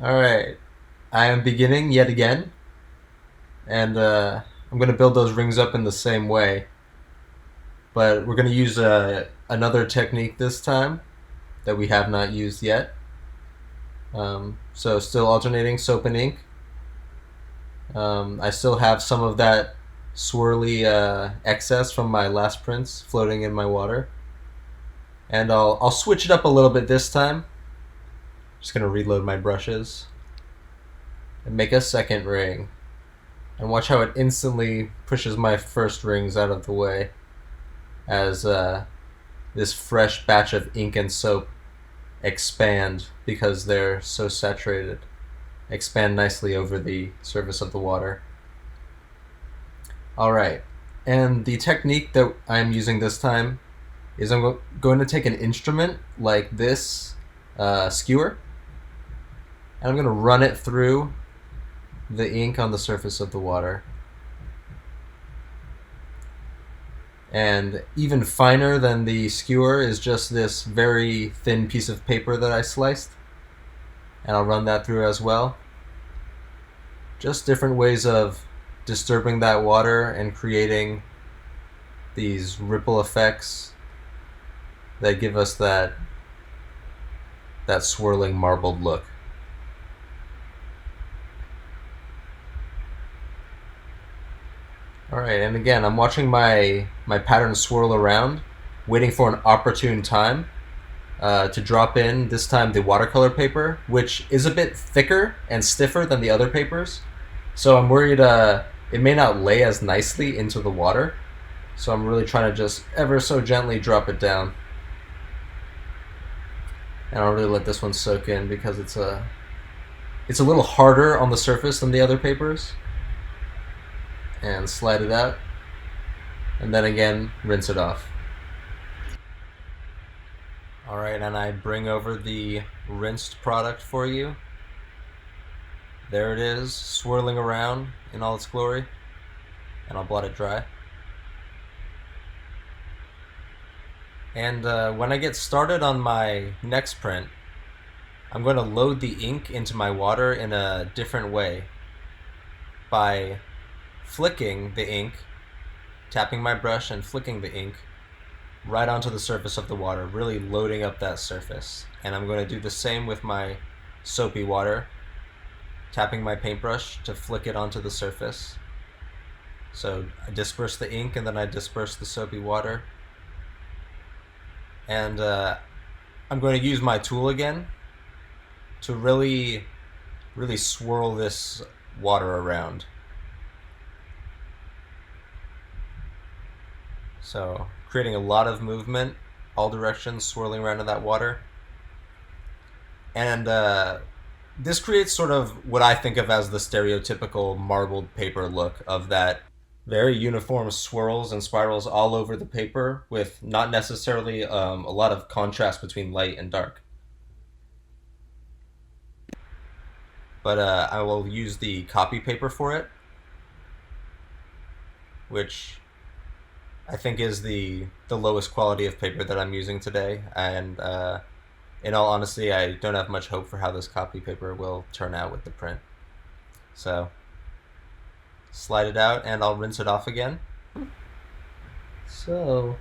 Alright, I am beginning yet again, and I'm going to build those rings up in the same way, but we're going to use another technique this time that we have not used yet. So still alternating soap and ink. I still have some of that swirly excess from my last prints floating in my water, and I'll switch it up a little bit this time. Just going to reload my brushes and make a second ring. And watch how it instantly pushes my first rings out of the way as this fresh batch of ink and soap expand because they're so saturated. Expand nicely over the surface of the water. Alright, and the technique that I'm using this time is I'm going to take an instrument like this skewer, and I'm going to run it through the ink on the surface of the water. And even finer than the skewer is just this very thin piece of paper that I sliced, and I'll run that through as well. Just different ways of disturbing that water and creating these ripple effects that give us that swirling marbled look. Alright, and again, I'm watching my pattern swirl around, waiting for an opportune time to drop in, this time the watercolor paper, which is a bit thicker and stiffer than the other papers. So I'm worried it may not lay as nicely into the water. So I'm really trying to just ever so gently drop it down. And I'll really let this one soak in because it's a little harder on the surface than the other papers. And slide it out, and then again rinse it off. Alright, and I bring over the rinsed product for you. There it is, swirling around in all its glory, and I'll blot it dry. And when I get started on my next print, I'm going to load the ink into my water in a different way by flicking the ink, tapping my brush and flicking the ink right onto the surface of the water, really loading up that surface. And I'm going to do the same with my soapy water, tapping my paintbrush to flick it onto the surface. So I disperse the ink and then I disperse the soapy water. And I'm going to use my tool again to really swirl this water around. So creating a lot of movement, all directions, swirling around in that water. And this creates sort of what I think of as the stereotypical marbled paper look of that very uniform swirls and spirals all over the paper with not necessarily a lot of contrast between light and dark. But I will use the copy paper for it, which I think is the lowest quality of paper that I'm using today, and in all honesty, I don't have much hope for how this copy paper will turn out with the print. So, slide it out, and I'll rinse it off again. So,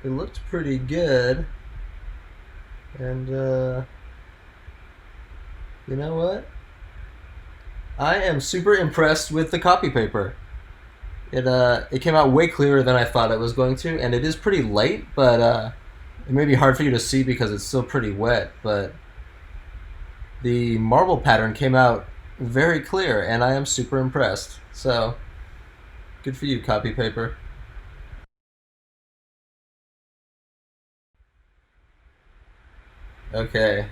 it looked pretty good, and you know what? I am super impressed with the copy paper. It came out way clearer than I thought it was going to, and it is pretty light, but it may be hard for you to see because it's still pretty wet, but the marble pattern came out very clear, and I am super impressed. So, good for you, copy paper. Okay.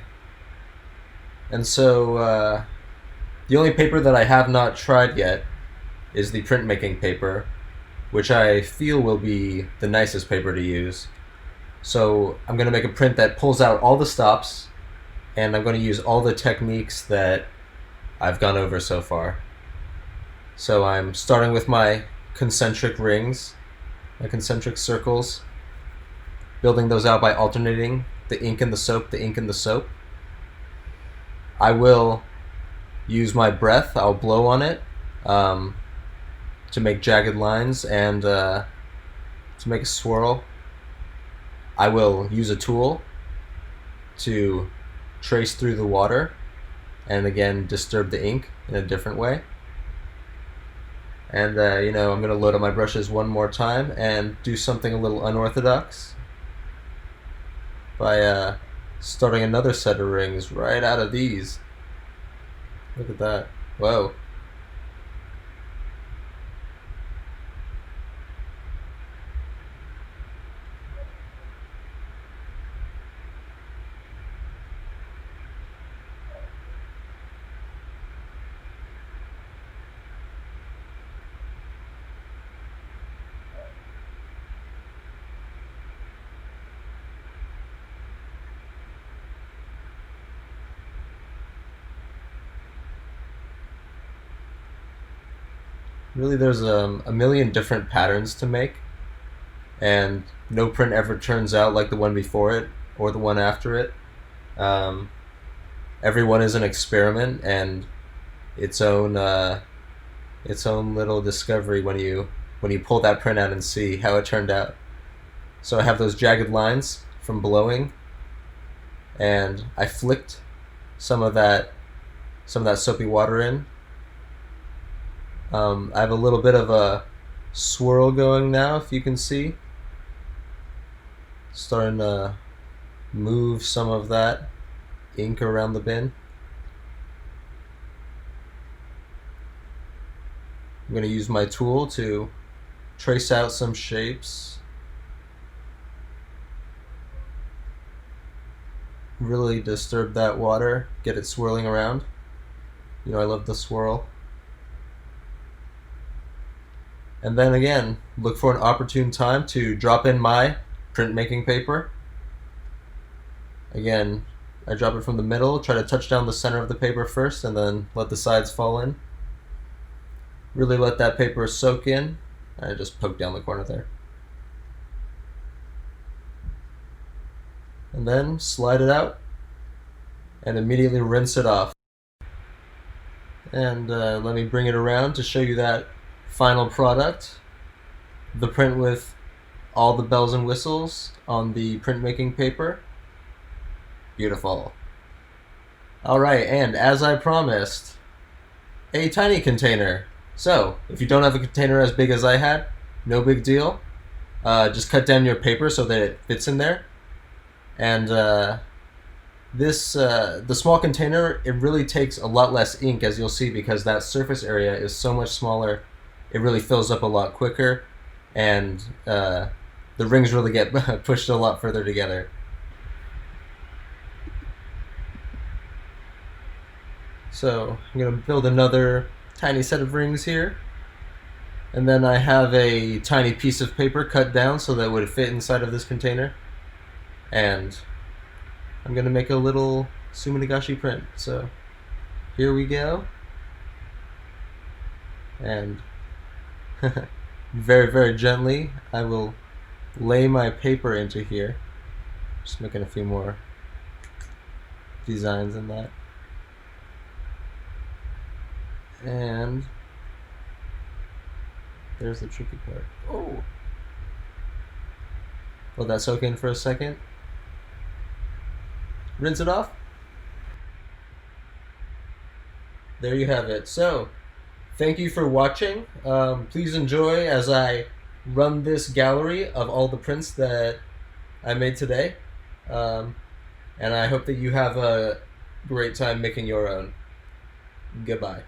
And so, the only paper that I have not tried yet is the printmaking paper, which I feel will be the nicest paper to use. So I'm going to make a print that pulls out all the stops, and I'm going to use all the techniques that I've gone over so far. So I'm starting with my concentric rings, my concentric circles, building those out by alternating the ink and the soap, the ink and the soap. I will use my breath. I'll blow on it um, to make jagged lines and to make a swirl. I will use a tool to trace through the water and again disturb the ink in a different way. And I'm going to load up my brushes one more time and do something a little unorthodox by starting another set of rings right out of these. Look at that. Whoa. Really, there's a million different patterns to make, and no print ever turns out like the one before it or the one after it. Um, every one is an experiment and its own little discovery when you pull that print out and see how it turned out. So I have those jagged lines from blowing, and I flicked some of that soapy water in. I have a little bit of a swirl going now, if you can see. Starting to move some of that ink around the bin. I'm going to use my tool to trace out some shapes. Really disturb that water, get it swirling around. I love the swirl. And then again, look for an opportune time to drop in my printmaking paper. Again, I drop it from the middle, try to touch down the center of the paper first, and then let the sides fall in. Really let that paper soak in. I just poke down the corner there. And then slide it out and immediately rinse it off. And let me bring it around to show you that final product. The print with all the bells and whistles on the printmaking paper. Beautiful. Alright, and as I promised, a tiny container. So, if you don't have a container as big as I had, no big deal. Just cut down your paper so that it fits in there. And the small container, it really takes a lot less ink, as you'll see, because that surface area is so much smaller. It really fills up a lot quicker, and the rings really get pushed a lot further together. So I'm going to build another tiny set of rings here, and then I have a tiny piece of paper cut down so that it would fit inside of this container, and I'm going to make a little Suminagashi print. So here we go, and very, very gently I will lay my paper into here. Just making a few more designs in that. And there's the tricky part. Oh! Let that soak in for a second. Rinse it off. There you have it. So, thank you for watching. Please enjoy as I run this gallery of all the prints that I made today. And I hope that you have a great time making your own. Goodbye.